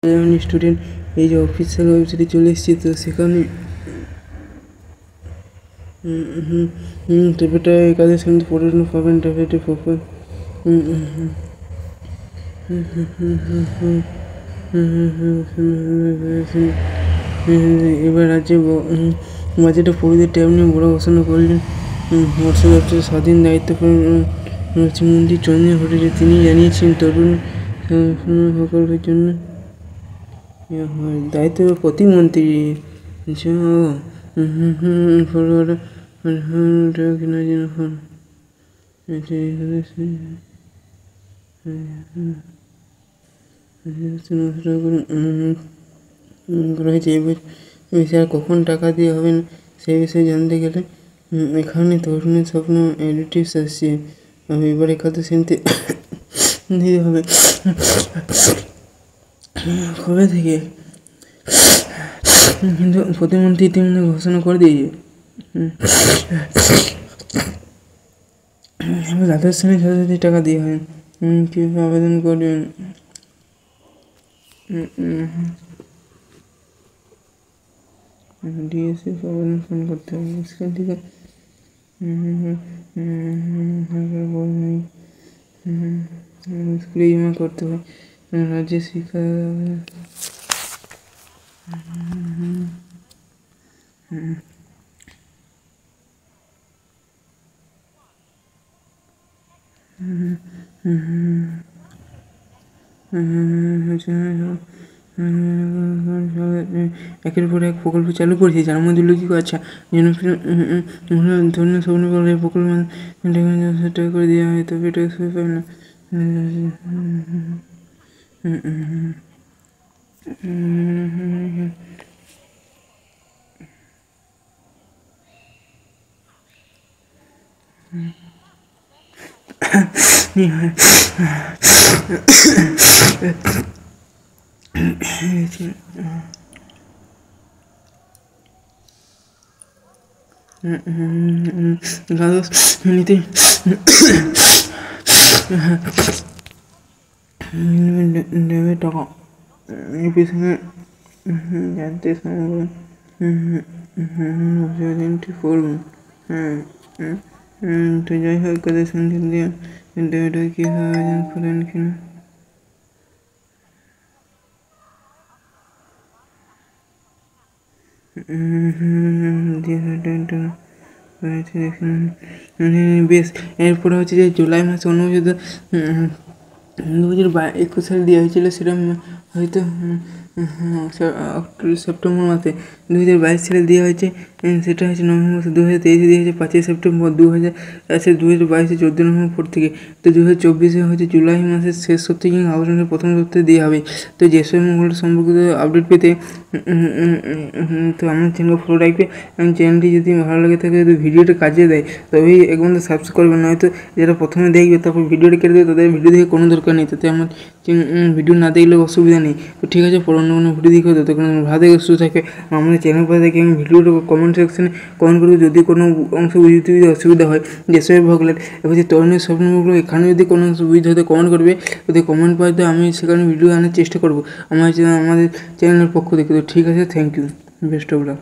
Student এই যে official ওয়েবসাইটে চলে এসেছি, তো সেখানে টেপেটা কাজের সঙ্গে পড়াশোনা পাবেন টেপেটে প্রোফাইল এবার রাজ্যে বাজেটে পরিদের ট্যাব নিয়ে বড় ঘোষণা করলেন মৎস্য দপ্তরের স্বাধীন দায়িত্ব মন্ত্রী চন্দ্র ঘটেছে। তিনি জানিয়েছেন তরুণ প্রকল্পের জন্য দায়িত্ব প্রতিমন্ত্রী কেনার জন্য ফোন রয়েছে। এবার কখন টাকা দিয়ে হবেন সেই বিষয়ে জানতে গেলে এখানে তরুণের স্বপ্ন অ্যাডিটিভস আসছে। এবার একাদশ শ্রেণীতে দিতে হবে কবে থেকে, কিন্তু প্রতিমন্ত্রী ইতিমধ্যে ঘোষণা করে দিয়েছে। দ্বাদশ শ্রেণীর ছাত্রছাত্রী টাকা দিয়ে হয় কীভাবে আবেদন করবেন? ডিএসএফ আবেদন ফোন করতে হবে স্কুল থেকে স্কুলে জমা করতে হয়। রাজ্যের শিক্ষা একের পর এক প্রকল্প চালু করেছে, যার মধ্যে উল্লেখযোগ্য জনপ্রিয় ধরনের স্বপ্ন প্রকল্প টাকা করে দেওয়া হয়, তবে এটা সবাই পাবে না। দ্বাদশ শ্রেণীতে দেবে টাকা এই পিছনে জানতে করুন। তো যাই হোক কাদের সঙ্গে দিয়ে ডেবিটে কীভাবে আবেদন করেন কিনা বেশ। এরপরে হচ্ছে যে জুলাই মাসে অনুমোদিত 2021 সালে দেওয়া হয়েছিল, সেটা হয়তো সেপ্টেম্বর মাসে 2022 সালে দেওয়া হয়েছে। সেটা হচ্ছে নভেম্বর মাসে 2023 দেওয়া হয়েছে 5 সেপ্টেম্বর 2022 14 নভেম্বর থেকে। তো 2024 হচ্ছে জুলাই মাসের শেষ সপ্তাহে কিংবা আগস্টের প্রথম সপ্তাহে দেওয়া হবে। তো যেসব মঙ্গল সম্পর্কিত আপডেট পেতে তো আমার চ্যানেল ফলো রাখবে এবং চ্যানেলটি যদি ভালো লাগে থাকে, যদি ভিডিওটা কাজে দেয় তবেই একমাত্র সাবস্ক্রাইব করবেন, নয়তো যারা প্রথমে দেখবে তারপর ভিডিওটা কেটে দেবে তাদের ভিডিও দেখে কোনো দরকার নেই। তাতে আমার ভিডিও না দেখলে অসুবিধা নেই। তো ঠিক আছে, পর অন্য কোনো ভিডিও দেখে ততক্ষণ ভালো থেকে সুস্থ থাকে। আমাদের চ্যানেল পাশে দেখে আমি ভিডিওটা কমেন্ট সেকশনে কমেন্ট করবে যদি কোনো অংশ বুঝতে অসুবিধা হয়। যেসব ভগলেন এবার যে তরুণের স্বপ্নগুলো এখানে যদি কোনো অংশ বুঝতে হতে কমেন্ট করবে, যদি কমেন্ট পাই তো আমি সেখানে ভিডিও আনার চেষ্টা করবো আমাদের চ্যানেলের পক্ষ থেকে। তো ঠিক আছে, thank you, best of lakh.